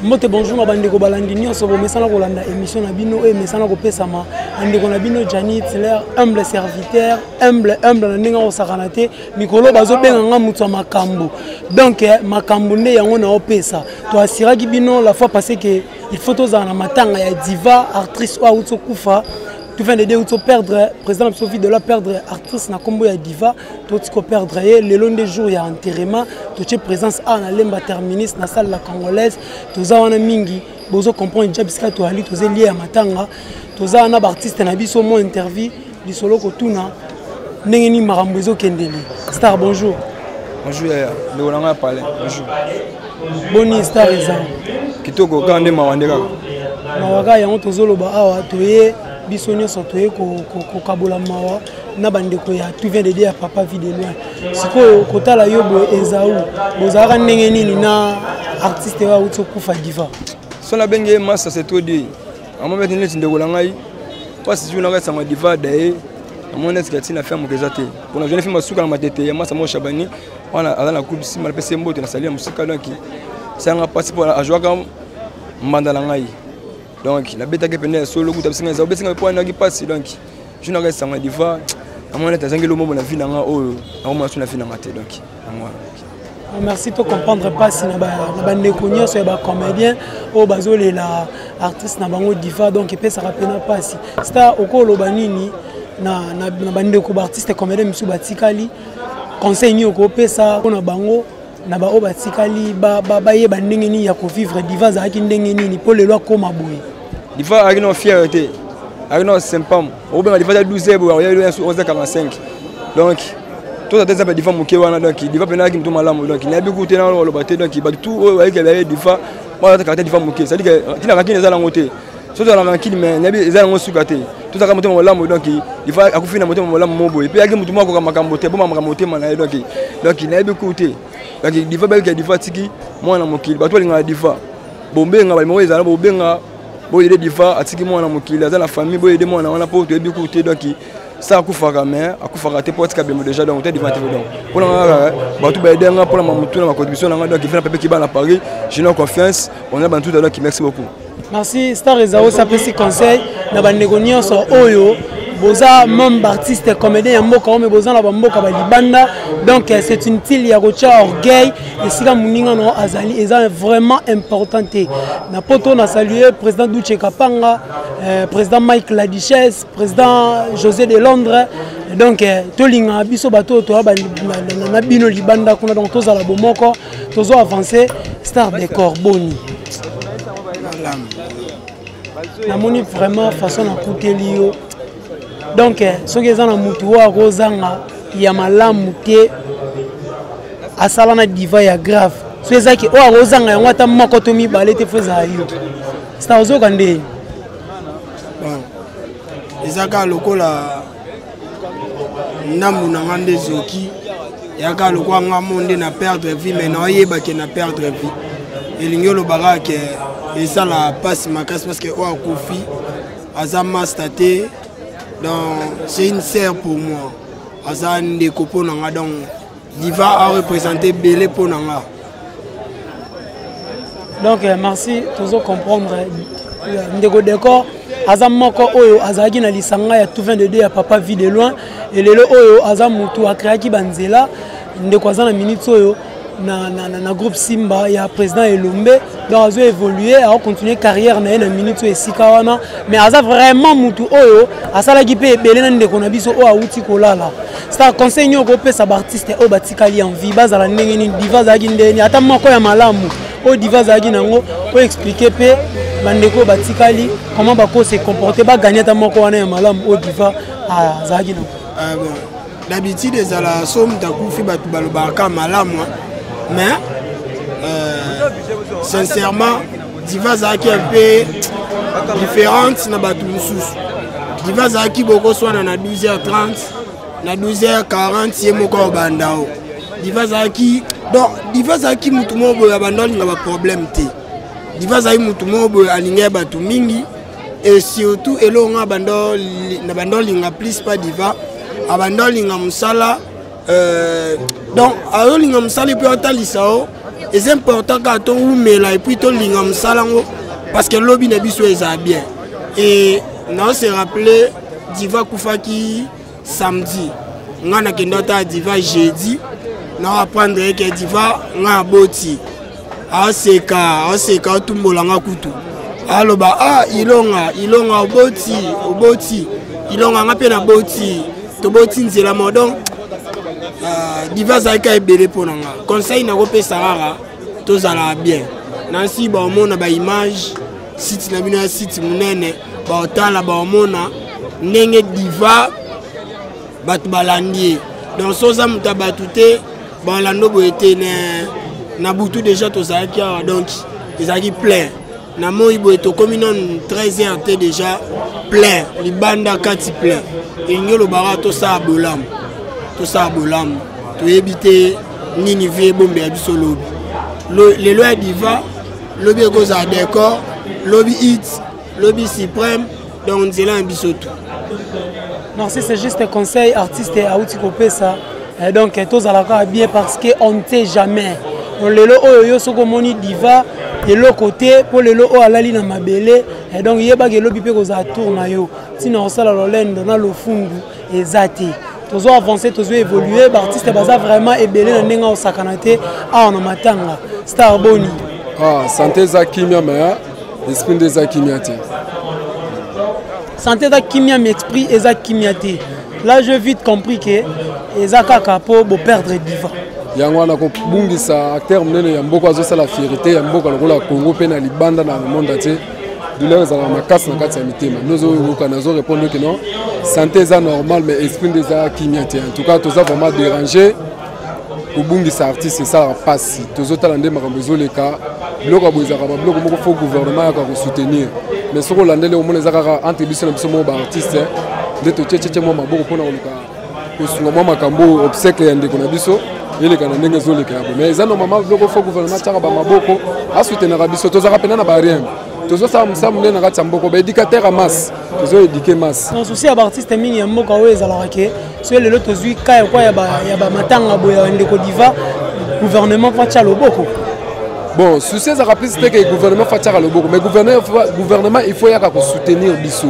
Mbote bonjour mabandeko balandi nyonso bomesana kolanda émission na bino e mesana kopesama andeko na bino Janit leur humble serviteur humble na ndinga osakana te mikolo bazo benga nga mutu ya makambo donc makambo nde yango na opesa to asiraki bino la fois passée que il faut tozana matanga ya diva actrice ou auto kufa tu viens de dire où perdre président Sophie de la perdre actrice na combo ya diva tout ko perdre le long des jours ya enterrement toute présence à na lemba terminus na salle la congolaise toza wana mingi bozo comprendre jabiska to ali toze lié ya matanga toza na artiste na biso mo interview bisolo ko tuna ndenge ni makambo ezo kendeli star bonjour bonjour ya le olanga parler bonjour boni star eza kitoko kande mawandeka mawaka yango tozoloba awa toye biso nyonso toye kokabola mawa na bandeko ya tu viens de dire papa vie de loin sikoyo kotala yo boye ezau bozalaka ndenge nini na artiste wa uto kufa diva so na benge masa c'est trop dit amo mettre neti ndekola ngai parce que na sanga diva dae amona sikati na faire mokeza te pour na jeune fille masuka na matete ya masa mo Shabani wana ala na coupe si mal pese mbote na salia musika donc sanga passe pour a jouer comme mandala ngai donc la bête qui pendait solo goût absinga za obesinga po na ki passe donc je na reste sanga diva amona tazangelo mo na vie na nga o akoma suna vie na mate donc moi merci to comprendre pas si na ba ndeko nyonso ba comédien o bazole la artiste na bango diva donc epesa rapena pas si star okolo banini na bandeko ba artiste comédien misu batikali conseil ni okopesa na bango na ba o batikali ba ye ba ndenge ni ya ko vivre diva za ki ndenge nini po lelo akoma boye diva a une fierté a une sympa o ben diva 12 bo ya 11:45 donc tout ça des diva moké wana donc diva pena ki mtuma lamu donc na bi ko tena lo baté donc ba tout o wa ke ba diva ba ta carte diva moké ça dit que tina rakine za la ngote so za la rakine mais na bi za ngo sukate tout ça ka mtuma lamu donc diva akufina mtuma lamu mobo et puis ya ki mtuma ko makambo te bo makambo te mana donc na bi ko te donc diva ba ke diva tiki mwana mokili ba to linga diva bombenga ba mo ezala bombenga boyede diva atiki mwana mokili aza na famille boyede mwana wana po to ebi ko te donc ça akufaka mais akufaka te pote ka bemo déjà donc te diva te donc pour la ba tout ba edenga pour la mamutu na contribution na donc il fait peuple qui ba na Paris j'ai une confiance on a bantu donc merci beaucoup merci star ezao ça peut si conseil na bandeko nyonso oyo boza même artiste comédien ya mboka mais boza na bamboka ba libanda donc c'est une tille ya kocha orgueil et sika muninga no azali eza vraiment importante na poto na saluer président Douche Kapanga président Mike Ladiches président José de Londres donc tolinga biso bato to na bino libanda kuna donc toza la bomoko tozo avancer star décor boni na moni vraiment façon na kutelio donc ce que za na mutu wa kozanga ya malamu te asala na diva ya grave so ezaki o kozanga yango ata moko to mibale te feza yo sta ozoka nde bon ezaka lokola namu na ngande zoki yaka lokwa ngamo nde na perdre vie mais na yeba ke na perdre vie elingi lobaka ke ezala passe makasi parce que o akufi azama state. Donc c'est une sœur pour moi. Azan de copo nanga donc diva a représenté belé pour nanga. Donc merci toujours comprendre ndeko décor azam moko oyo azaki na lisanga ya tout vient de dire ya papa vie de loin et lelo oyo azam mutu akreaki banzela ndeko azana minute oyo na groupe Simba ya président Elombe donc azo évoluer a continuer carrière na une minute et sikawana mais aza vraiment mutu oyo asalaki pe belé na ndeko na biso o auti kolala c'est un conseil nyoko pesa ba artiste o batikali en vie bazala ndenge ni diva zaki ndeni ata moko ya malamu o diva zaki nango o expliquer pe bandeko batikali comment bako se comporter ba gagner ata moko wana ya malamu o diva zaki nango bon d'habitude ezala somme takufi batu balobaka malamu mais sincèrement diva zaki un peu différente na batu mususu diva zaki boko swana na 12h30 na 12h40 yemoko bandao diva zaki donc diva zaki mutu mobo ya bandoli nga ba problème te diva zaki mutu mobo alinga batu mingi et surtout elonga bandoli na bandoli nga plus pas diva abandoli nga musala donc ayolinga musala pe otalisa o Et c'est important quand on met là et puis on lingam salango parce que lobby n'est pas bien. Et non, c'est rappelé Diva Koufaki samedi. On a un Diva jeudi. On va apprendre que Diva a un boti. Ah, c'est quand tout le monde a coutu. Alors, il a un boti. Il a un peu de boti. To boti, c'est la mode. Diva Zaka est belé pour nous. Conseil n'a pas Sahara, tout ça bien. Nancy, bah, on a une image, site na bino site munene, bah, autant là, bah, on a nenge Diva, bat balandier. Donc, ça, ça m'a battuté, bah, l'ando boité na boutou déjà tout ça qui a donc ils ont plein. Na mo ibo eto comme une 13h déjà plein, les bandes à 4 plein. Et nous le bara tout ça bolam. Tout ça bolam. To éviter nini vie bombe abiso lobby. Les lois Diva, lobby goes à décor, lobby hit, lobby suprême, donc c'est là un bisoto. Non, si c'est juste un conseil artiste à outil copé ça. Et donc tous à la fois bien parce qu'on ne sait jamais. On le lo soko moni Diva et l'autre côté pour le lo à la ligne ma belle et donc il y a pas que lobby peut qu'on tourne yo. Sinon ça la lolende dans le fond et zati. Tous avancer, tous évoluer, l'artiste baza vraiment est belé dans nenga au sakanate ah on matanga Star Boni. Ah santé za kimia mais esprit de za kimiate. Santé za kimia mais esprit et za kimiate. Là j'ai vite compris que ezaka kapo bo perdre Diva. Yango na ko bungisa acteur munene ya mboko azo la fierté ya mboko lokola Congo pe na libanda na monde entier. Douleur za makasi na kati ya mitema. Nozo nazo répondre que non. Santé est normal mais esprit des arts qui m'y en tout cas tous a vraiment dérangé au bungi sa artiste c'est ça la passe tous autres landais makambozo les cas bloc à boisa ka bloc moko faut gouvernement ya ko soutenir mais ce que landais le monde ezaka entre biso na biso mo ba artiste de to tchétché mo maboko pona ko ko sunga mo makambo obsèque ya ndeko na biso ele kana ndenge zo le ka mais ezano mama bloc faut gouvernement tchaka ba maboko a soutenir biso tous a pena na ba rien. Tous ça me na kati mboko ba éducateur à masse tous éduquer masse non souci à artiste mingi ya mboka oyo ezalaka ke so le loto zui ka kwa ya ba matanga boya ndeko Diva gouvernement fatia loboko bon souci za rapide c'était que gouvernement fatia loboko mais gouvernement il faut ya ka soutenir biso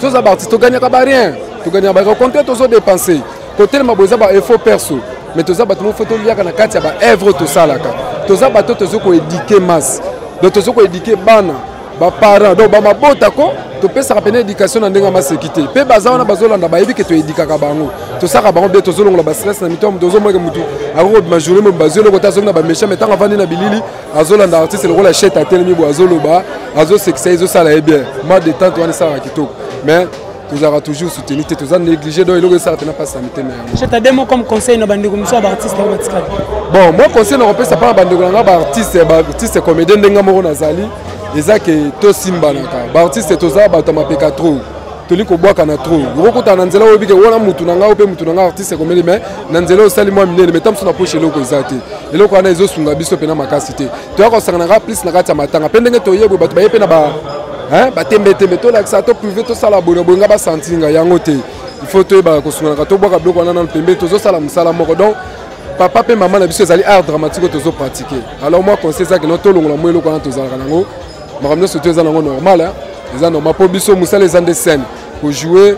tous ça artiste to gagner ka ba rien to gagner ba compter tous dépenser côté ma boza ba effort perso mais tous ça ba tout faut ya na kati ya ba œuvre to salaka tous ça ba tous ko éduquer masse donc tous ko éduquer bana ba parents donc ba mabota ko to pesa ka pena éducation na ndenga masekité pe baza wana bazolanda ba yebi ke to édikaka bango to saka bango be to zolongola ba stress na mitom dozo moke mutu ako ba journée mo bazolo ko tazo na ba méchant metanga vandi na bilili azolanda artiste le rola cheta telemi bo azoloba azo sexe azo sala e bien ma détente wana sala kitoko mais nous avons toujours soutenu tous a négligé donc il ça n'a pas santé mais cheta demo comme conseil na bande comme ça ba artiste ba batikali bon moi conseil na repesa pas bande ko ba artiste comédien ndenga moko nazali eza que to simba naka ba artiste toza ba tamapeka trop toli ko bwaka na trop rokuta na nzela obi ke wona mutu na nga ope mutu na nga artiste komeli mais na nzela osali mwa minene mais tamso na poche loko ezate eloko ana ezo sunga biso pena makasi te to ya ko sanga na plus na kati ya matanga pendenge to yebo bato ba yepe na ba ba tembe to la ça to privé to sala bono bonga ba sentinga yango te il faut to ba ko sunga na to bwaka bloko na tembe to zo sala musala moko donc papa pe maman na biso ezali art dramatique to zo pratiquer alors moi conseil ça que no to longola mo eloko na to zala nango makamno surtout ça nango normal hein les normal pour biso musala les des scènes pour jouer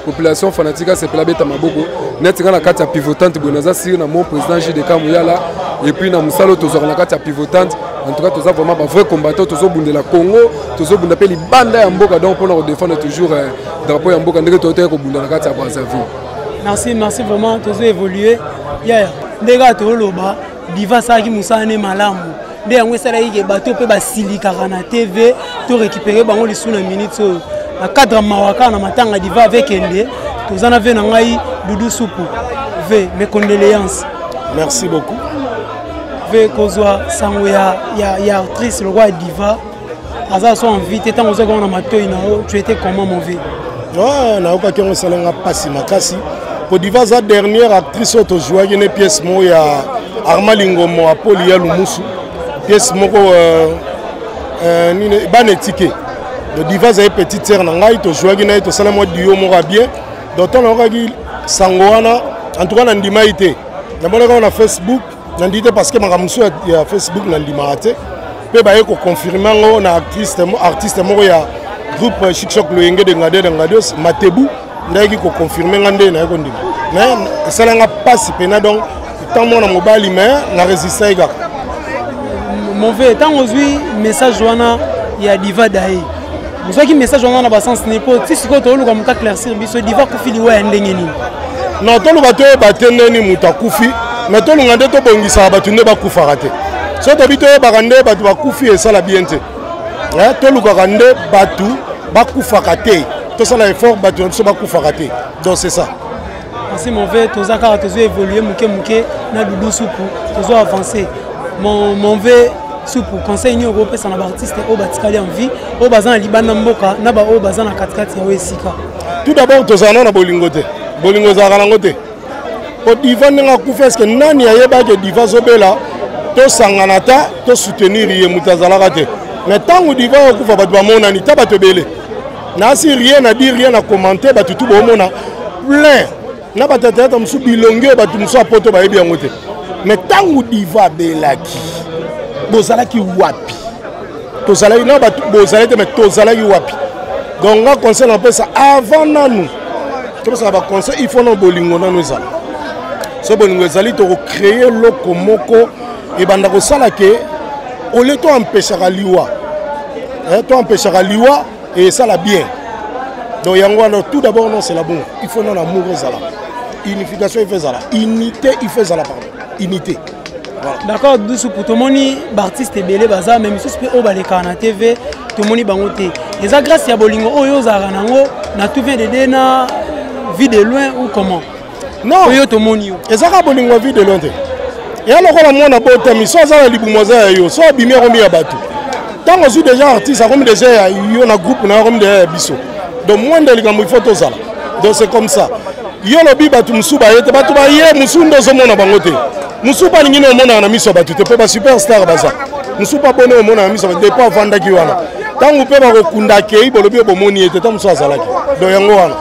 population fanatique c'est pela beta maboko net na kati ya pivotante bonaza sir na mon président JDK Muyala et puis na musalo to zala na kati ya pivotante en tout cas tous vraiment ba vrai combattant tous bundela Congo tous bunda pe li banda ya mboka donc pour défendre toujours drapeau ya mboka ndenge to ko bunda na kati ya Brazzaville. Merci vraiment tous évoluer ya ndega to loba Diva saki musane malamu de yango sala yike bato pe basilika na TV to récupérer bango li suna minutes na cadre mawaka na matanga Diva avec ende tozana ve na ngai Doudou Soupu ve mes condoléances. Merci beaucoup. Ve kozwa sango ya actrice le roi Diva aza so invité tant ozo na matoi na tu étais comment mon vie? Ouais, na oka ki on salenga pasi makasi pour Diva za dernière actrice auto jouer une pièce mo ya Armalingo mo Apoli ya Lumusu pièce moko nini ban étiqué de Diva za petite sœur na ngai to jouer na to sala mo duo mo bien donc on aura dit sangoana en tout cas na ndima ité na bona na Facebook nandi te parce que makambo mosusu ya Facebook nandimaka te mpe baye koconfirme yango na artiste moko ya groupe Chic-Choc Loyenge de Ngadios Matebu ndayaki koconfirme nga nde naye kondima mais esalanga mpasi mpena donc ntango mwana mobali mais na résista ye kaka mauvais ntango ozwi message wana ya Diva Daye ozwaki message wana na basens nepo ti sikoyo toluka moto aclaircir biso Diva kufi liwa ya ndenge nini non toluka toyeba te ndeni moto akufi mais tolunga nde tobongisaka bato nde bakufaka te so tobi toyebaka nde bato bakufi esala bien te tolukaka nde bato bakufaka te tosala effort bato na biso bakufaka te donc c'est ça merci mauvais toza kaka tozo évoluer moke na Doudou Soupu tozo avancer mon ve Soupu conseil ni okopesa na baartiste oyo batikali en vie oyo baza na libanda mboka na baoyo baza na katikati ya oyo esika tout d'abord tozala na bolingo te bolingo ezalaka nango te po Diva ndenge akufi eske nani ayebaki Diva zobela tosangana ta tosoutenir ye moto azalaka te mais ntango Diva okufa bato bamonani ta bato ebele nasi rien à dire rien à commenter bato tu bomona plein na bato tata mosusu bilongi oyo bato mosusu apoto bayebi yango te mais ntango Diva abelaki bozalaki wapi tozalaki na bato bozalaki te mais tozalaki wapi donc nga conseil napesa avant nanu topesaka baconseil il faut na bolingo nanu ezala so bolingo ezali tokocréer loko moko ebanda kosala ke ole toempêchaka liwa toempêchaka liwa et ça la bien donc yango wana tout d'abord non c'est la bonne il faut non amour ezala unification il fait ça unité il fait ça pardon unité voilà. D'accord douce pour tout monde artiste belé baza même si peut au baleka na TV tout monde bango te les grâce ya bolingo oyo za nango na tout vient de na vie de loin ou comment non oyo to moni yo ezaka bolingo vie de loin te ya lokola mwana botami so za libumoza ya yo so abimi romi ya bato tant que déjà artiste comme déjà yo na groupe na comme de biso donc moins de likambo il faut tout ça donc c'est comme ça yo lobi bato musuba yete bato ba ye musundo zo mona bango te musuba ningi no mona na miso bato te pe ba superstar baza musuba bone o mona na miso de pas vanda ki wana tangu pe ba ko kunda ke ibolobi bo moni yete tam so azalaki donc yango wana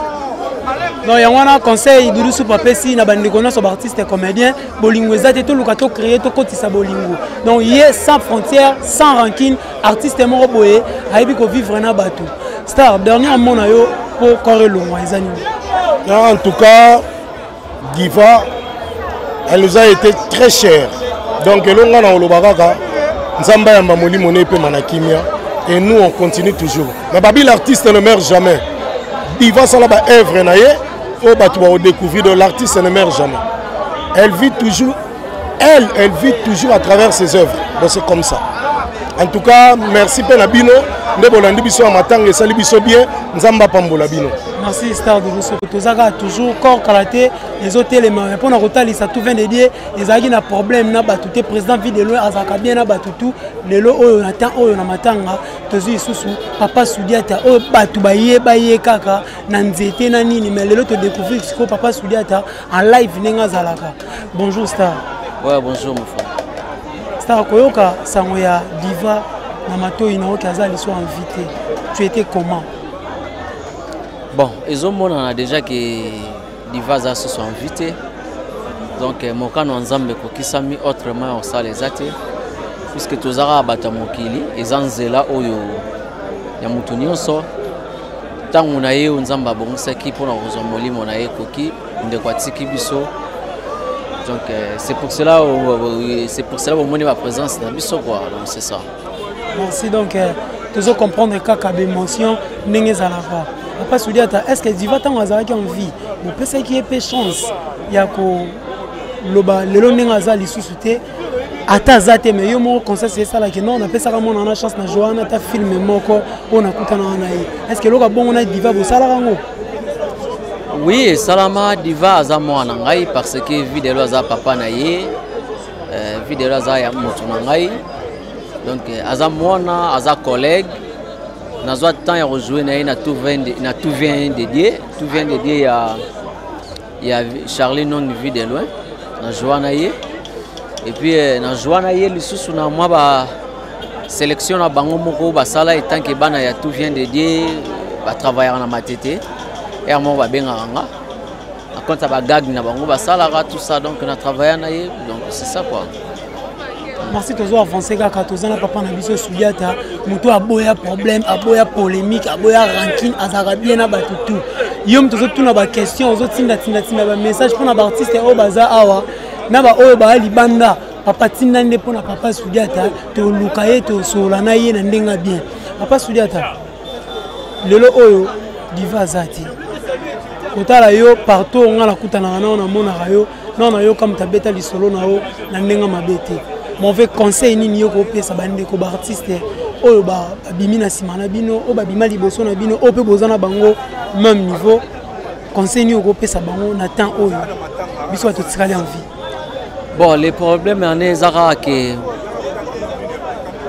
non yango wana conseil Doudou Soupu apesi na bandeko nyonso baartiste comédien bolingo eza te toluka to créer to kotisa bolingo donc ye sans frontières sans rancune artiste moko boye ayebi kovivre na bato star dernièrement na yo po corps elongwa eza nini en tout cas Diva elle nous a été très chère donc elonga na olobakaka nzamba ya molimo ne pe manakimia et nous on continue toujours mais babi l'artiste ne meurt jamais Diva sala ba œuvre na ye au bato ba découvrir de l'artiste ne meurt jamais elle vit toujours elle vit toujours à travers ses œuvres donc c'est comme ça en tout cas merci pe na bino nde bolandi biso ya matanga esali biso bien nzamba pambola bino merci star Doudou Soupu tozaka toujours corps kalaté les hôtels mais pour na kotalisa tout vient de dire ezalaki na problème na bato te président vie de loin azaka bien na bato tout lelo oyo na temps oyo na matanga tozwi isusu papa Soudiata oyo bato baye kaka na nzete na nini mais lelo to découvrir siko papa Soudiata en live nenga zalaka bonjour star ouais bonjour mon frère star koyoka sango ya Diva na matoi na oki azali so invité tu étais comment bon ils ont montré déjà que Diva za se sont invités donc mon kano nzambe ko kisami autrement on ça les até puisque tozara bata mokili ezanzela oyo ya mutu nyonso tangu na ye nzamba bongisa-ki pona kozwa molimo na ye koki ndeko atiki biso donc c'est pour cela au moins ma présence dans biso quoi donc c'est ça merci donc toujours comprendre kaka d'émotion ndenge zalaka papa Soudiata est-ce que Diva tango azalaki en vie bon pesa ki epé chance ya ko loba lelo ndenge azali lisusu te ata zate mais yo moko conseil c'est ça là que non on appelle ça comme on a chance na Joana ta film moko on a kutana na ye est-ce que loka bon na Diva bo sala rango oui salama Diva aza mwana ngai parce que vidéo aza papa na ye vidéo aza ya mutu na ngai donc aza mwana aza collègue nazwa temps ya rejouer na ye na tout vient dédié ya Charlie non vie de loin na Joana ye et puis na Joana ye lisusu na moi ba sélection na bango moko ba sala etant que bana ya tout vient dédié ba travailler na matete et moi ba benga nga quand tu as gag na bango basalaka tout ça donc on a travaillé na ye donc c'est ça quoi. Merci toujours avancer kaka tozana papa na biso Soudiata moto aboya problème aboya polémique aboya rancune azara bien na batutu yom tozo tuna ba question ozo tinda ba message pour na ba artiste o baza awa na ba oyo ba libanda papa tinda nde pour na papa Soudiata to lukaye to solana ye na ndenga bien papa Soudiata lelo oyo diva zati kotala yo partout on la kutana na mona yo non yo comme tabeta li solo na yo na ndenga mabete mauvais conseil nini yo ko pesa bande ko ba artiste oyo ba bimi na simana bino o ba bima liboso na bino o pe bozana bango même niveau conseil nini yo ko pesa bango na temps oyo biso to tikali en vie. Bon les problèmes en ezara que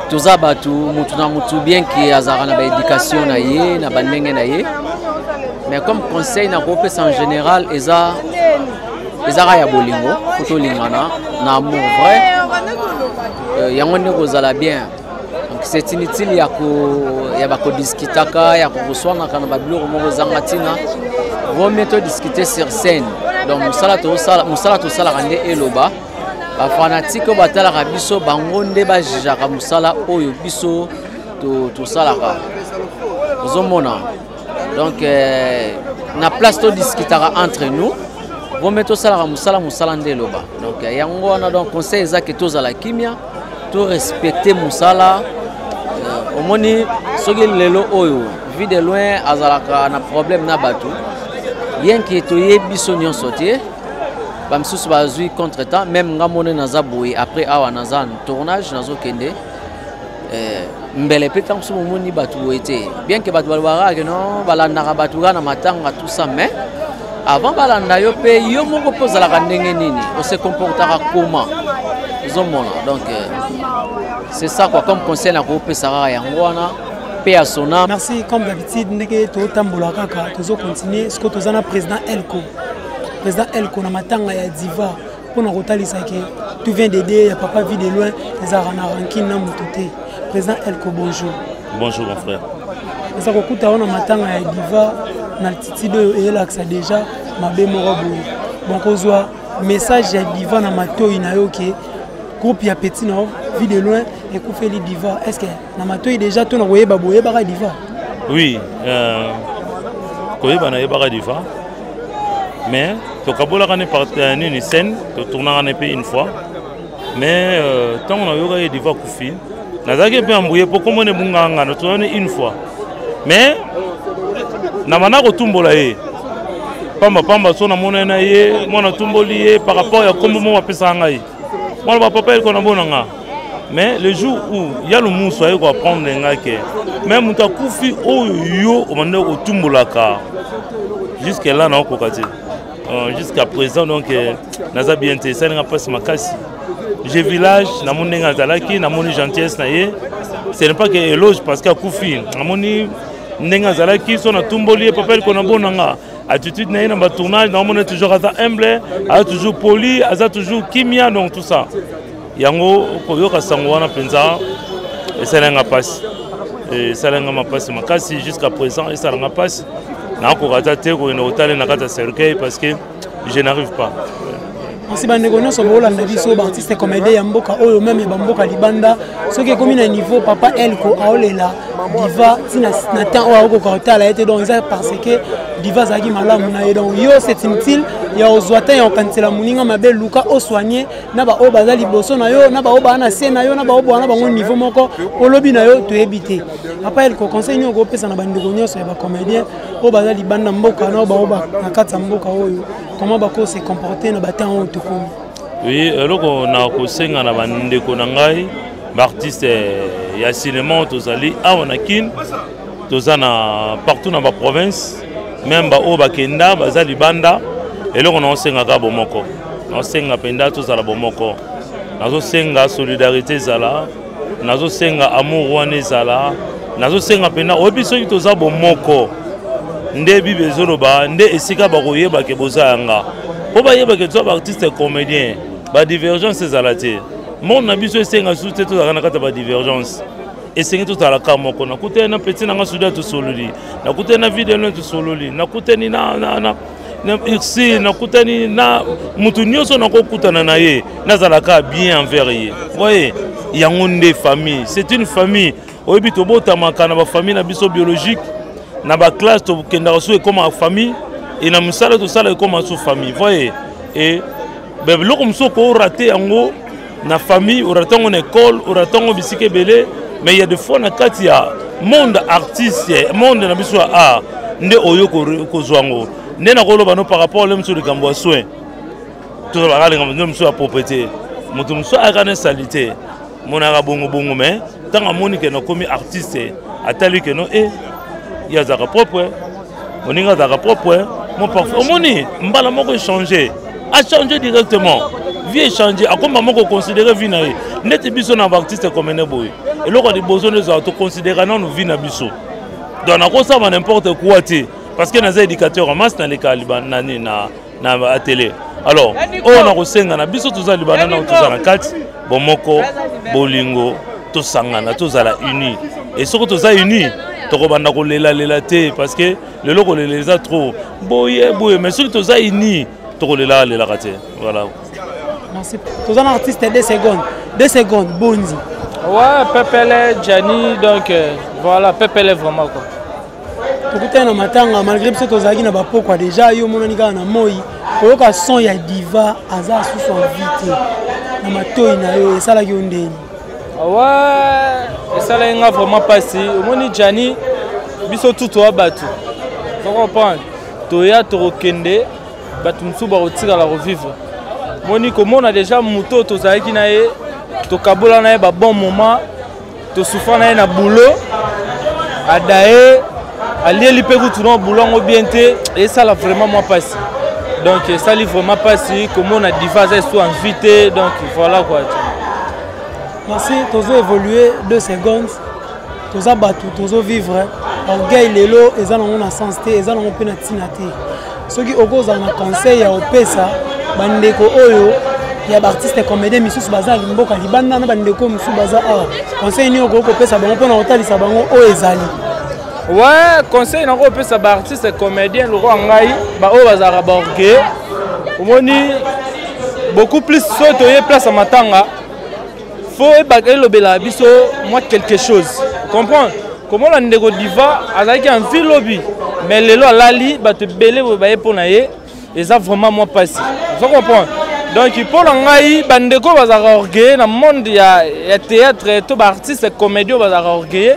toza batu mutu na mutu bien qui azara na ba éducation na ye na bandenge na ye mais comme conseil na ko pesa en général ezara ya bolingo photo lingana na amour vrai yango ne kozala bien donc c'est inutile ya ba ko discutaka ya ko swana kana ba biloko moko zangatina vaut mieux to discuter sur scène donc musala to sala kande eloba ba fanatique batala ka biso bango nde ba jijaka musala oyo biso to sala ka ozomona donc na place to discutaka entre nous vaut mieux to sala ka musala nde eloba donc yango wana donc conseil za que toza la kimia to respecter musala omoni soki lelo oyo vu de loin azalaka na problème na batu bien que to yebiso nyonso te bamsusu bazui contre temps même ngamone naza boye après awa naza tournage nazo kende mbele peta msusu moni batu boete bien que batu balwara que non balandaka batu na matanga tout ça mais avant balanda yo pe yo moko pozala ndenge nini on se comportera comment donc c'est ça quoi comme conseil na groupe Sarah Yangwana paix à son âme. Merci comme d'habitude ndeke to tambola kaka tozo continuer ce que tozana président Elko na matanga ya diva pour na kotalisa ke tu viens d'aider ya papa vie de loin les arana rankine na mutote président Elko bonjour. Bonjour mon frère. Ça kokuta ona matanga ya diva na titido et l'axa déjà mabe morobo bon kozwa message ya diva na matoi na yo ke groupe ya petit na vie de loin et koufeli diva est-ce que na matoi déjà to na koyeba boyeba diva? Oui, koyeba na yeba diva mais to kabola kana partenaire une scène to tourna na pe une fois mais tant on a yoga diva koufi nazaki pe ambouye pour comment ne bunganga na tourna une fois mais na mana ko tumbola ye pamba so na mona na ye mona tumboli ye par rapport ya kombo mo apesa ngai moi papa il connaît bonanga mais le jour où il y a le mousso il va prendre ngake même muta kufi oyo o mande ko tumbolaka jusque là na ko kati jusqu'à présent donc naza bien te ça n'a pas makasi j'ai village na monenga zalaki na moni gentillesse na ye ce n'est pas que éloge parce que kufi na moni ndenga zalaki so na tumboli papa il connaît bonanga attitude na na tournage na moni toujours aza humble aza toujours poli aza toujours kimia donc tout ça yango koyoka sango wana penza esalenga passe esalenga mapasi makasi jusqu'à présent esalenga passe na ko kata te ko ina hôtel na kata cercueil parce que je n'arrive pas. Merci bandeko nyonso bolanda biso ba artiste comédien ya mboka oyo même ba mboka libanda soki komi na niveau papa Elko aolela diva tina na temps oyo ko kotala ete donc ça parce que diva zaki malamu na ye donc yo c'est inutile ya ozwata ya okantela muninga mabe luka o soigner na ba o bazali boso na yo na ba o ba na scène na yo na ba o bwana bango niveau moko olobi na yo to ebité papa Elko conseil nyo ko pesa na bandeko nyonso ya ba comédien o bazali banda mboka na ba o ba na katsa mboka oyo comment ba ko se comporter na ba temps oyo. Oui, loko na kosenga na bandeko na ngai ba artiste ya cinéma tozali awana kin tozana partout na ba province même ba o bakenda bazali banda eloko na osenga ka bomoko na osenga penda tozala bomoko nazo senga solidarité zala nazo senga amour wana zala nazo senga penda obiso ki toza bomoko nde bibezoloba nde esika ba koyeba ke bozanga po ba yeba ke to ba artiste comédien ba divergence ezalate mon abiso esenga sute to zakana kata ba divergence esenga to tala ka moko na kutena petit na ngasuda to sololi na kutena video no to sololi na kuteni na Irsi nakutani na mutu nyonso nakokutana na ye nazalaka bien envers ye. Voyez, yangonde famille, c'est une famille. Oyebi tobotamaka na ba famille na biso biologique na ba classe to kenda so comme famille et na musala to sala comme sous famille. Voyez, et biloko muso ko raté yango na famille, au raté en école, au raté en bisike belé, mais il y a des fois na kati ya monde artiste, monde na biso art nde oyo ko zwango. Né na kolo bano par rapport à monsieur de Gamboa soin. Tout le monde a monsieur à propriété. Mutu muso a gagné salité. Mon arabongo bongo mais tant à monique na comme artiste atali que non et il y a zaka propre. Moninga zaka propre. Mon parfum moni mbala moko changer. A changer directement. Vie changer a comme moko considérer vie na ye. Net biso na artiste comme ne boy. Et là on a besoin de ça to considérer non vie na biso. Donc na ko ça n'importe quoi ti. Parce que les éducateurs en masse dans les cas na télé. Alors, on a reçu un biso tous les Libanais tous à la carte, bomoko, bolingo, tous sangana, tous à la unis. Et surtout tous à unis, tu vas ko lela parce que le logo les a trop. Boye, mais surtout tous à unis, tu vas lela raté. Voilà. Merci. Tous un artiste 2 secondes, Bonzi. Ouais, Pepele, Gianni, donc voilà, Pepele vraiment quoi. Écoutez, na matanga malgré que tozaki na bapoko déjà yo monani kaka na moi oyoka son ya diva aza sous son vite na matoi na yo esala ki ondeni. Ouais, esala nga vraiment passé. Omoni Gianni biso tout to abatu. Vous comprenez? Toya torokende batu msu ba otika la revivre. Moni comme on a déjà muto tozaki na ye to kabola na ye ba bon moment to souffra na ye na boulot adae allié li peut tourner boulot bien et ça l'a vraiment moi passé. Donc ça l'a vraiment passé comme on a diva soit invité donc voilà quoi. Merci, tozo évoluer 2 secondes. Tozo battu, tozo vivre. Orgueil lelo eza na ngona sensité, eza na ngopé na tinate. Soki okoza na conseil ya opesa bandeko oyo ya artiste comédien misusu baza mboka libanda na bandeko misusu baza conseil ni okoko pesa bango pona otalisa bango o ezali. Ouais, conseil na ko pesa ba artiste comédien le roi ngai ba o bazara ba orgueil. Omoni beaucoup plus soto ye place à matanga. Faut ébaquer le bela biso moi quelque chose. Comprendre? Comment la ndeko diva azaki en ville lobby mais lelo lali ba te belé ba pour na ye et ça vraiment moi passé. Vous comprenez? Donc pour ngai bandeko bazara orgueil na monde ya théâtre to ba artiste comédien bazara orgueil.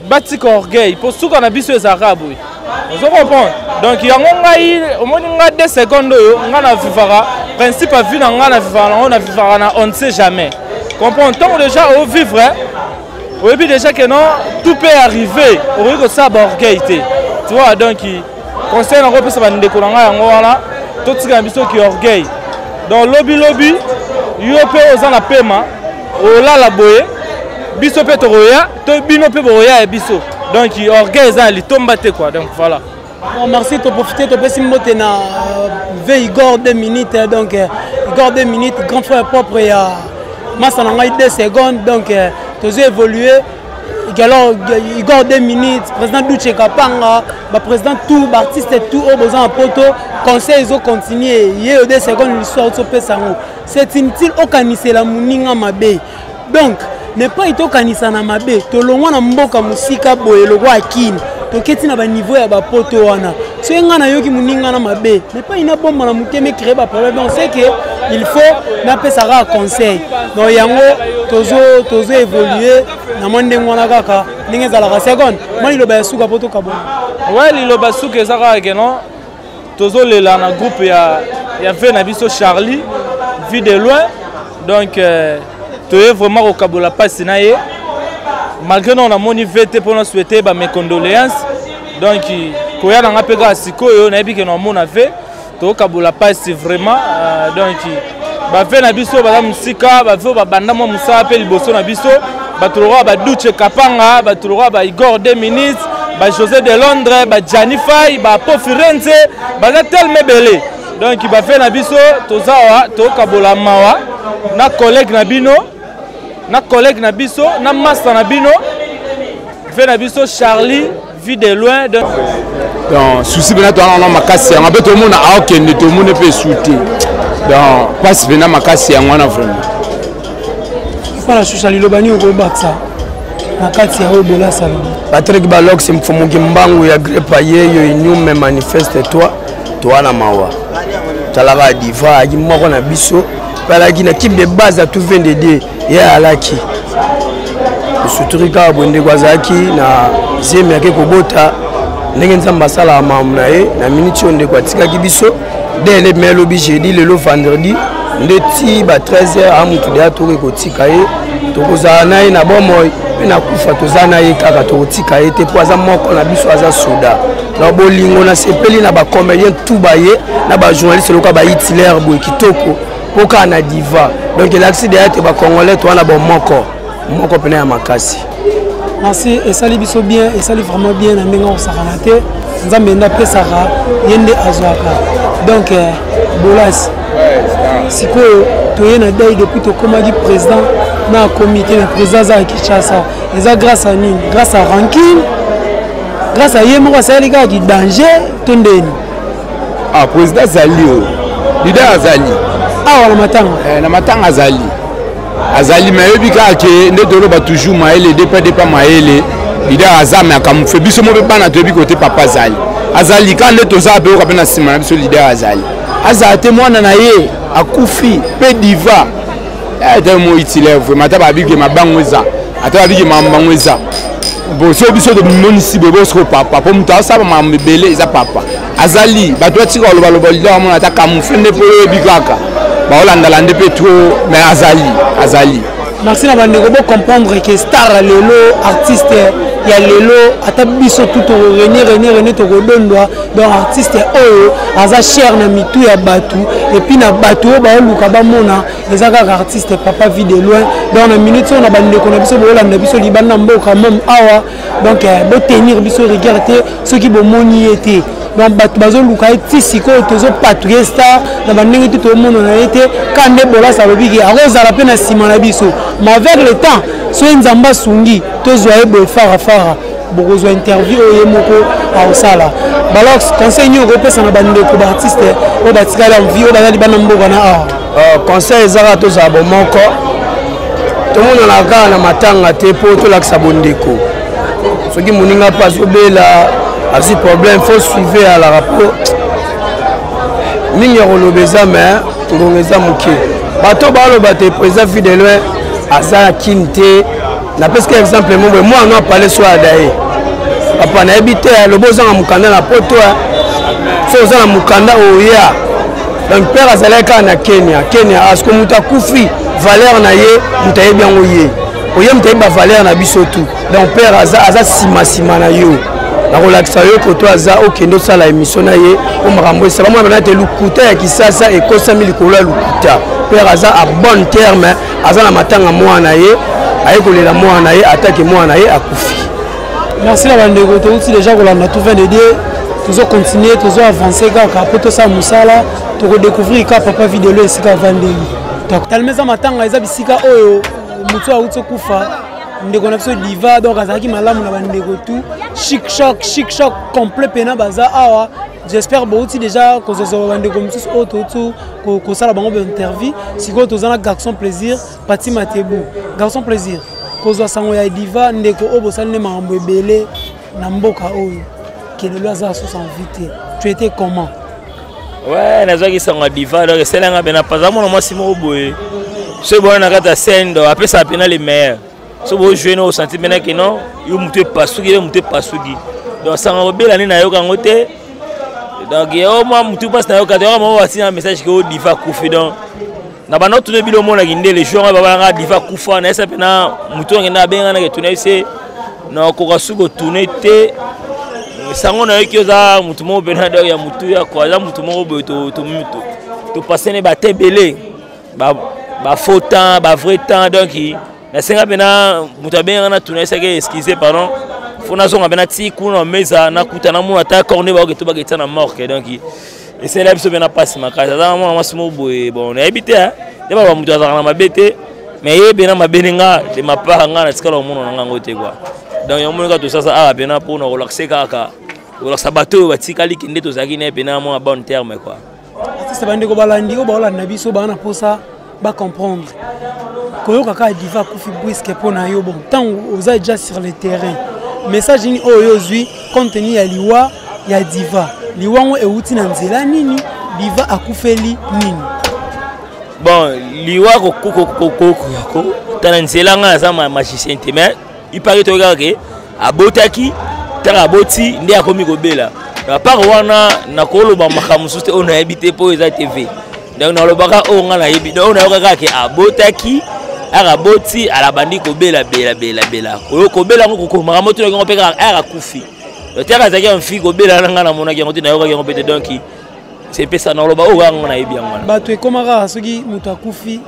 Bati orgueil pour ceux qu'on a vu sur les arabes. Vous comprenez? Donc il y a au moins 2 secondes on a vivara principe à vivre on a vivara on ne sait jamais. Comprends tant déjà au vivre au début déjà que non tout peut arriver au lieu que ça orgueil tu vois donc conseil on peut se vendre des couleurs là tout ce qu'on biso qui orgueil dans lobby yo peut aux la paiement au la la boye biso pe toroya to bino pe boya e biso donc orgueil za li tombate quoi donc voilà. Bon, merci de profiter de passer mbote na Igor 2 minutes donc Igor 2 minutes grand frère propre ya massa na ngai 2 secondes donc tozo évoluer alors Igor 2 minutes président Duche Kapanga ba président tout ba artiste tout au besoin en poto conseil ils ont continuer hier 2 secondes l'histoire to pesango c'est inutile organiser la muninga mabe donc n'est pas ito kanisa na mabe to longwa na mboka musika boye lokwa akini to keti na ba niveau ya ba poto wana so nga na yoki muninga na mabe n'est pas ina bomba na mukeme créer ba problème donc c'est que il faut na pesara conseil donc yango tozo évoluer na monde ngwana kaka ninge za la seconde moi il ba suka poto kabona ouais il ba suka ezaka ke non tozo lela na groupe ya fait na biso Charlie vie de loin donc tu es vraiment au Kabola passe naie malgré non on moni VT pour nous souhaiter mes condoléances donc koya na ngapeka sikoyo na ebike no mona fait to Kabola passe vraiment donc ba fait na biso ba musika ba fait ba banda mo musa pe liboso na biso ba tulora ba Duche Kapanga ba tulora ba Igor 2 minutes ba José de Londres ba Gianni Fay ba Po Firenze ba tellement belé donc ba fait na biso to zawa to Kabola mawa na collègue na bino na collègue na biso na master na bino fait na biso Charlie vie de loin donc donc souci bena to ana makasi yango pe to mona aokende to mona pe souté donc passe bena makasi yango na vraiment para shusha lilobani okobaksa na kati ya obola salon Patrick Balok simfumuki mbangu ya grepa yeyo inyume manifeste toi na mawa talaka diva aji moko na biso palaki na type de base à tout vendede ya alaki suturika bonde kwazaki na zemi yake kobota ndenge nzamba sala mamu na ye na minute onde kwatikaki biso dès le melobi jeudi le vendredi ndeti ba 13h amutu de atoke kotika ye tokozala na ye na bomoi pe na kufa toza na ye kaka tokotika ye te po aza moko na biso aza soda na bolingo na sepeli na bacomédien tout baye na bajournaliste loka baitilaire boye kitoko poka na diva donc l'accident ete bacongolais towana bomoko moko pene ya makasi merci esali biso bien esali vraiment bien na ndenge osakana te nzambe nda pesaka yende azwaka donc bolas sikoyo toye na dai depuis tokomaki président na comité na président za Kinshasa eza grâce à nini grâce à rancune grâce à ye moko asali kaka ki danger to ndeni président azali leader azali awa na matanga azali mais yebi kaka ke nde toloba toujours mayele depa mayele leader azami akamufe biso mo mpe bana toyebi kote papa azali ka nde tozala mpe oka mpe na nsima na biso leader azala te mwana na ye akufi mpe diva ete mo itilaire vraiment ata babike mabango eza ata babike mambango eza bon so biso tomonisi boye bosiko papa mpo moto asala mambo ebele eza papa azali bato batika kolobaloba leader amona ata kamufe nde mpo oyebi kaka baolandala nde mpe to mais azali merci na bandeko bo comprendre que star lelo artiste ya lelo ata biso tout René tokodondwa donc artiste oyo aza cher na mitu ya batu et puis na batu oyo baoluka bamona eza kaka artiste papa vie de loin donc na minute oyo na bandeko na biso boolanda biso libanda mboka même awa donc botenir biso regard te soki bomoni ye te donc bato bazoluka ye ti sikoyo tozopatrie star na bandenge te tomona na ye te ka nde bolasa alobiki akozala mpe na nsima na biso mais avec le temps soki nzambe asungi tozwa ye boye farafara bokozwa interview oyo ye moko aosala balox conseil nini okopesa na bandeko baartiste oyo batikali envie oyo baza libanda mboka na awa conseil ezaka tozala bomoko tomonana kaka na matanga te mpo tolakisa bondeko soki moninga mpasi obela asi problème faut suivre à la rapport mingi koloba eza mais ngongo eza moke bato baloba te président vie de loin aza kini te napesika exemple mo boye mwana apale so adaye papa nayebi te aloba ozanga mokanda na poto fo oza na mokanda oya donc père azalaki kaka na kenya aske moto akufi valeur na ye moto ayebi yango ye oye moto ayebi bavaleur na biso tu donc père aza nsima na yo nakolakisa yo koto aza okende osala émission na ye o makambo esala mwana bana te lukuta ya kisasa ekosami likolo ya lukuta père aza a bon terme aza na matanga mwana na ye aye kolela mwana na ye atake mwana na ye akufi merci na bandeko touti déjà kolanda tout vient de dire tozocontinue tozoavance kaka mpo tosala mosala tokodécouvrir ka papa videlo esika avandeli talema eza matanga eza bisika oyo motu auti okufa ndeko na biso diva donc azalaki malamu na bandeko tout chic choc complet pena baza awa j'espère bauti déjà kozozwa bandeko mosusu oyo touti kosala bango bainterview sikoyo toza na garçon plaisir pati matebu garçon plaisir kozwa sango ya diva ndeko oyo bosali nde makambo ebele na mboka oyo kelelo aza asusu envie te tu étais comment ouais nazwaki sango ya diva donc esalanga pena paza mona mwasi moko boye soki boye na kati ya scène donc apesaka pena le meilleur so bo jouer no senti mena que non yo muté pasuki donc sanga obela ni na yo kango te donc yo moi mutu passe na yo ka yo mo wasi un message que diva kufi donc na bana tout bilo mona kinde les jours ba nga diva kufa na esa pena mutu ngena benga na ke tourner c'est na ko kasuko tourner te sango na yo ki oza mutu mo bena donc ya mutu ya ko za mutu mo bo to passer ne ba te belé ba faux temps ba vrai temps donc na senga pena mutu abenga na tourner c'est que excusez pardon fona zonga bena ti kuna meza na kuta na mona ta corner ba to ba ketsa na morque donc et c'est là biso bena passe makasa za mona masimo boye bon na habité hein deba ba mutu azana mabete mais ye bena mabenga de mapanga na tikala mona na ngango te quoi donc yo mona ka to sasa a bena pour na relaxer kaka alors ça bateau batikali kinde tozaki na pena mo bon terme quoi artiste bande ko balandi o balanda biso bana posa ba comprendre koyo kaka diva kufi brisque pona yo bon tant aux déjà sur le terrain message ni oyo zui contenu ya liwa ya diva liwa ngo euti na nzela nini diva akufeli nini bon liwa ko tana nzela nga za magicien te mais il paraît to gake abotaki tara boti ndi akomi kobela à part wana na koloba makamusu te ona habité po eza TV donc na lobaka o nga na yebi donc na yoka ke abotaki araboti alabandi kobela bela oyo kobela ngo ko makamoto ngo peka ara kufi le tera zaki en fi kobela nga na mona ngo na yoka ngo pete donc c'est pesa na loba o nga na yebi ngwana bato ekomaka soki mutu akufi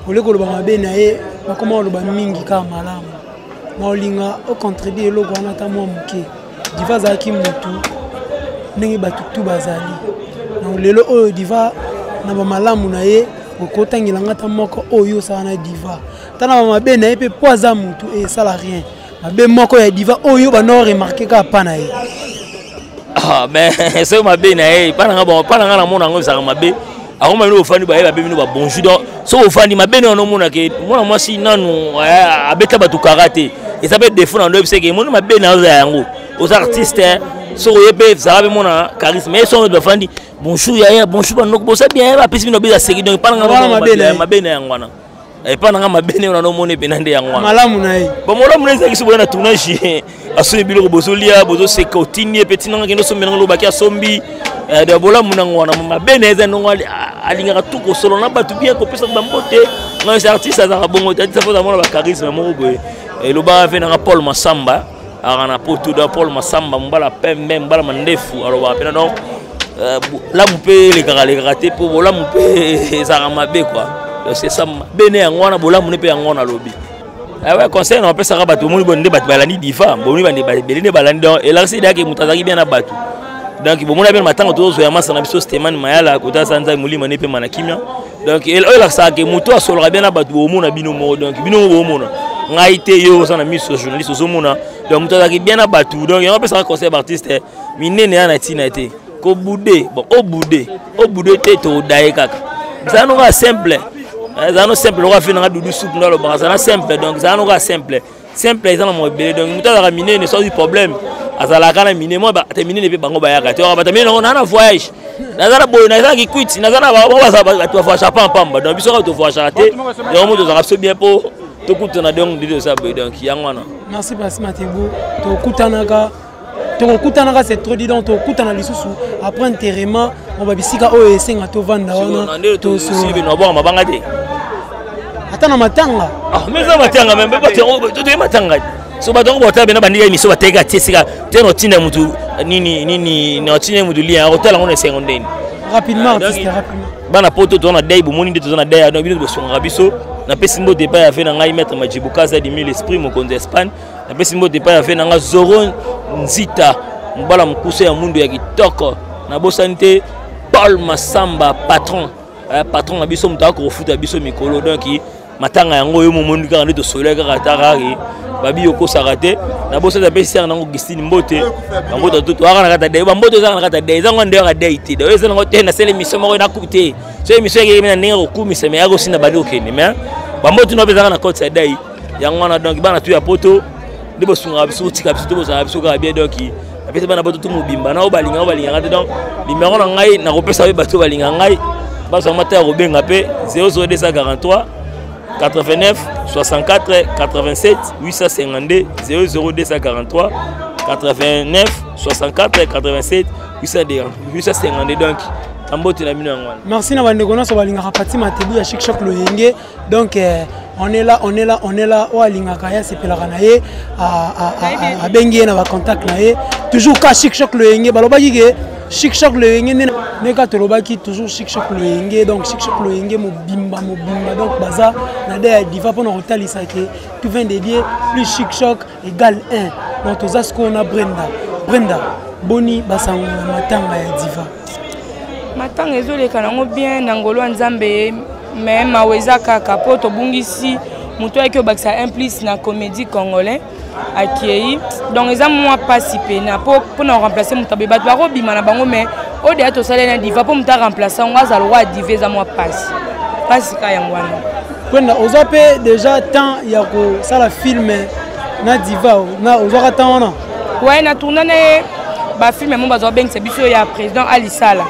ole koloba mabe na ye bakoma loba mingi ka malamu maolinga o contribuer eloko wana ta mwa moke diva azalaki mutu ndenge bato tu bazali na lelo oyo diva na bamalamu na ye okotangela ta moko oyo osala na diva tana bamabe na ye mpe po aza mutu esala rien mabe moko ya diva oyo bana remarke ka pa na ye mais c'est mabe na ye pa nanga na mona ngo ezaka mabe akoma bino ofandi baye babe bino ba bonjour donc so ofandi mabe na no mona ke mona mwasi nanu abeta batu karate et ça peut défendre en c'est que mona mabe na za yango aux artistes so yebe zarabe mona charisme mais so ofandi bonjour ya bonjour ba nok bosa bien ba pesi bino beza seki donc pa nanga mabe na yangwana et pas nanga mabe na no mona pe nande yangwana malamu na ye bon malamu na zaki so na tournage aso bilo bozolia bozo sekotini petit nanga kendo so menanga lo baki asombi de bola munangwana mabe na eza nongo alingaka tout ko solo na batu bien ko pesa bambote nga ces artistes za bongo tati ça faut avoir ba charisme moko boye et lo ba fait na Paul Masamba arana poto de Paul Masamba mbala pembe mbala mandefu alors ba pena donc là mon pe les karaté pour bola mon pe za mabe quoi c'est ça bene yangwana bola mon pe yangwana lobi ouais conseil on peut ça batu mo bonde batu balani difa boni bande belene balani donc et là c'est là que mutazaki bien na batu donc bon on a bien matin autour de massa na biso Stéman Mayala kota sanza mulima ne pe manakimia donc et là ça que moto asolera bien na batu au mona bino mo donc bino au mona ngaite yo ça na miso journaliste au mona donc mutazaki bien na batu donc on peut ça conseil artiste minene na tina te ko boudé bon au boudé te to dae kaka ça no simple ça no simple on va faire na dudu soupe dans le bras ça simple donc ça no simple ça na mo belé donc mutazaka minene sans problème azalaka na mine mo ba terminer ne pe bango ba yaka to ba terminer na voyage nazala boy nazala ki quit nazala ba to voyage pas pamba donc biso to voyage raté donc mo to za so bien pour to kutana donc de ça donc yangwana merci Pasi Matebo to kutanaka c'est trop dit donc to kutana lisusu après enterrement on va bisika o esenga to vanda wana to so no bon mabanga te atana matanga mais ça matanga même pas to matanga so badongo bota bena bandika miso bateka tesika teno tina mutu nini na tina mutu lia hôtel on est secondaire rapidement artiste rapidement bana poto to na day bo moni to na day donc bino bo songa biso na pesi mbo départ ya fait na ngai maître Majibuka za dimi l'esprit mo konde Espagne na pesi mbo départ ya fait na nga Zoro Nzita mbala mkuso ya mundu ya kitoko na bosante Paul Masamba patron na biso mutako kofuta biso mikolo donc matanga yango yo momondi kaka nde to soleil kaka tarari babi yoko sarate na bosa da pesa na Augustine Mbote Mbote tout ara na kata de Mbote za na kata de zango ndera ka deite de eza ngo te na sele mission mo na kupte so mission ke na ninga ko kumisa me yako sina bali okene me Mbote no bezanga na kota dai yango na donc bana tu ya poto de bosunga biso tika biso to bosa biso ka bien donc na pesa bana boto to mobimba na obalinga ngate donc numéro na ngai na kopesa be bato balinga ngai baso mata ya robenga pe 00243 89 64 87 852 00243 89 64 87 852 donc ambote na mino ngwana. Merci na bandeko na so balinga Pasi Matebo ya Chic Choc Loyenge donc on est là o alinga kaya sepelaka na ye a bengi na ba contact na ye toujours ka Chic Choc Loyenge balobaki ke Chic Choc Loyenge ne ka tolobaki toujours Chic Choc Loyenge donc Chic Choc Loyenge mobimba donc baza na de diva pour nous retalisa ke tout vient de dire plus Chic Choc égale 1 donc toza ce qu'on a Brenda boni basango matanga ya diva matanga ezoleka nango bien na ngolo nzambe mais maweza kaka po tobungisi muto ayaki obakisa implice na comédie congolais akei donc eza mwa pasi pena pour na remplacer mutabe bato bakobima na bango mais odeya tosala na diva mpo muta remplacer yango aza lokwa adiva eza mwa pasi ka yango wana kwenda oza mpe déjà temps ya kosala filme na diva ozwaka temps wana ouais na tourna na ye bafilme mo bazobengisa biso ya président alisala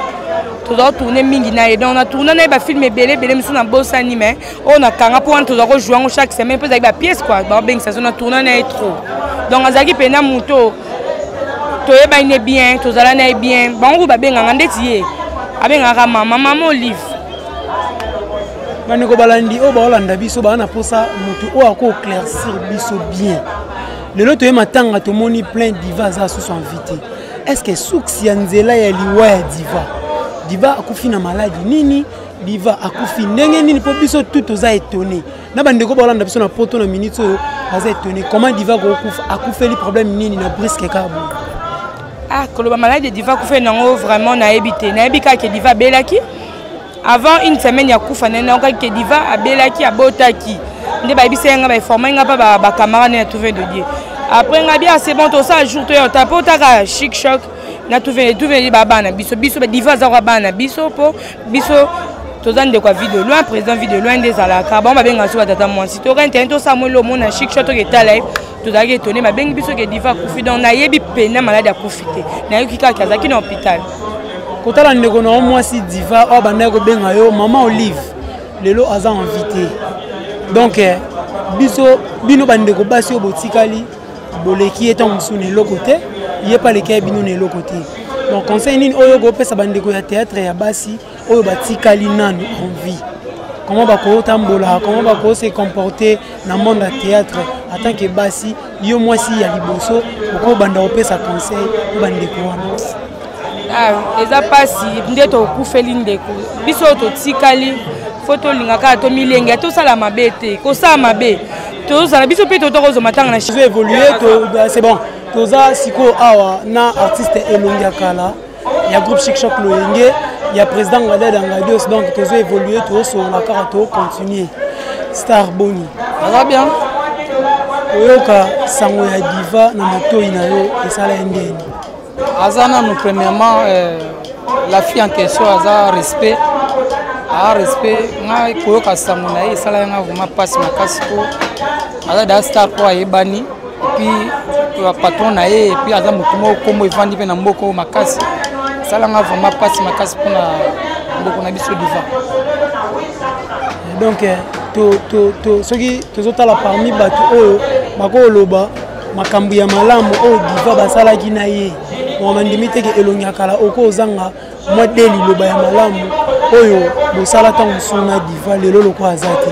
toza tourner mingi na ye donc na tourna na ye bafilme ebele misu na bosani mais oyo nakanga mpo wana toza kojouer yango chaque semaine mpo ezalaki bapièce quoi babengisa so na tourna na ye trop donc azalaki mpena moto toyebani ne bien tozala na ye bien bango kuba benganga ndeti ye abengaka mama Olive bandeko balandi oyo baolanda biso baa na mposa moto oyo akooclaircir biso bien lelo toyema ntanga tomoni plein diva aza susu invité est ce que suksi ya nzela ya liwa ya diva akufi na maladi nini diva akufi ndenge nini mpo biso tu toza étonné na bandeko baolanda biso na poto na minute oyo baza étonné comment diva akufeli problème nini na briske kabo koloba maladi ya diva akufeli nango vraiment nayebi te nayebi kaka diva abelaki avant une semaine ya kufa nena okaki diva abelaki abotaki nde bayebisa yanga bainforma nga mpa bacamarade na trouvé de Dieu après nga bien c'est bon tosala jour to yo tapo otaka chic choc na trouvé babana biso diva aza kwa bana biso mpo biso toza ndeko ya video loin président video loin nde ezalaka bango babenga so batata mwasi toka internet tosala mwelo omona chic choc toketala ye tozalaki etone babengi biso ke diva akufi donc nayebi pena maladi akufi te nayoki kaka azalaki na hôpital kotala ndeko na mwasi diva oyo bandaki kobenga yo mama Olive lelo aza invité donc bino bandeko basi oyo botikali boleki ye ntango mosusu na eloko te ye mpa leki ya bino na eloko te donc conseil nini oyo kopesa bandeko ya théâtre ya basi oyo batikali nanu envie comment bakotambola comment bakose comporter na monde ya théâtre en tant que basi yo mwasi ya liboso okobanda kopesa conseil oyo bandeko wana eza pasi nde tokufeli ndeko biso totikali fo tolinga kaka tomilenge tosala mabe te kosala mabe tozala biso mpe totokozoma ntanga na chizo évolué c'est bon toza sikoyo awa na artiste elongi ya kala ya groupe Chic Choc Loyenge ya président Ngadada Ngadios donc tozo évolué tozosola kaka tocontinue Star Boni aza bien oyoka sango ya diva na motoi na yo esala ye ndeni aza nanu premièrement la fille en question aza respect nga koyoka sango na ye esala yanga vraiment pasi makasi po aza da star po ayebani epuis patron na ye epuis aza motu moko kombo evandi mpe na mboka oyo makasi esalanga vraiment pasi makasi mpona mboko na biso diva donc soki tozotala parmi bato oyo bakoloba makambo ya malamu oyo diva basalaki na ye bandimi teke elongi ya kala okozanga mwa de liloba ya malamu oyo bosala ntango mosusu na diva lelo lokwa aza te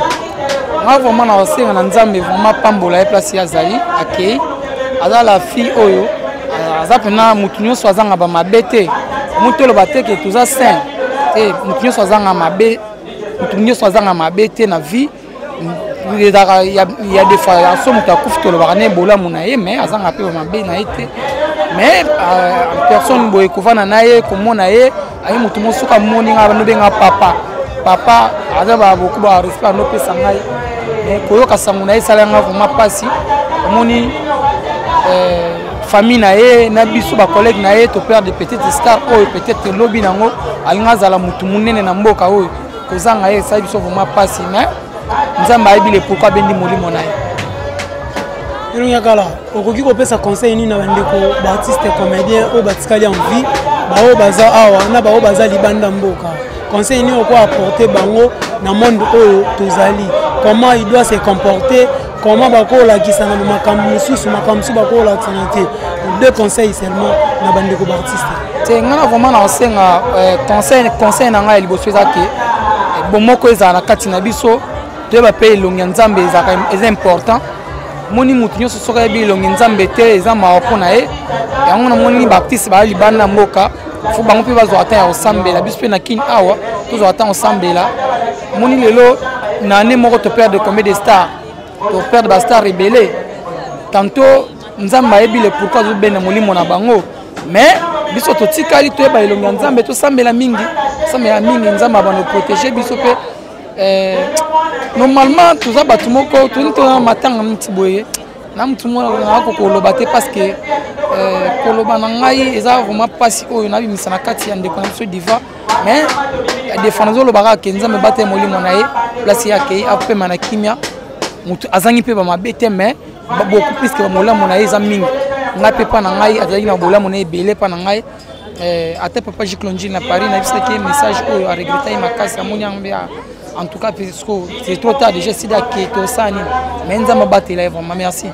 nga vraiment na basenga na nzambe vraiment pambola ye place ye azali akei aza la fille oyo aza mpena motu nyonso azanga bamabe te motu eloba teke toza sain te motu nyonso azanga mabe te na vie ya des fois so moto akufi tolobaka na ebolamu na ye mais azanga mpe bamabe na ye te mais personne boye kovanda na ye komona ye aye motu mosuka moni nga banobenga papa aza baboku barespect anopesa ngai mais koyoka sango na ye esala yanga vraiment mpasi omoni famille na ye na biso bacollègue na ye topère de petite star oyo peut-être lobi nango alinga azala motu monene na mboka oyo kozanga ye esali biso vraiment mpasi mais nzambe ayebi le pourquoi abendi molimo na ye elongi kala okoki kopesa conseil nini na bandeko baartiste comédien oyo batikali en vie baoyo baza awa na baoyo baza libanda mboka conseil nini oko apporter bango na monde oyo tozali comment il doit se comporter comment bakolakisa na makambo mosusu bakolakisana te deux conseils seulement na bandeko baartiste te nga na vraiment na osenga conseil na ngai ya liboso eza ke bomoko ezala na kati na biso toyeba mpe elongi ya nzambe eza important moni mutu nyonso soki ayebi elongi nzambe te eza mawa mpo na ye yango namoni baartiste baya libanda na mboka fo bango mpe bazwaka ntan ya kosambela biso mpe na kini awa tozwaka ntan kosambela moni lelo na ane moko toperde combien de star toperde bastar rebele tantôt nzambe ayebi le pourquoi azobenda molimo na bango mais biso totikali toyeba elongi ya nzambe tosambela mingi nzambe abana protéger biso mpe normalement toza bato moko toni tona matanga neti boye na mutu moko na koloba te parce que koloba na ngai eza vraiment pasi oyo na bimisa na kati ya ndeko na biso diva mais défendre zolobaka ke nzambe bate molimo na ye place yake apema na kimia mutu azangi pe ba mabete mais beaucoup plus que molamo na ye eza mingi ngai pe pa na ngai azali na bolamo na ebele pa na ngai ate papa Jiklonji na Paris na biso ke message oyo a regretter makasi amoni ambe en tout cas parce que c'est trop tard déjà c'est da que to sani mais nzambe batela vraiment merci.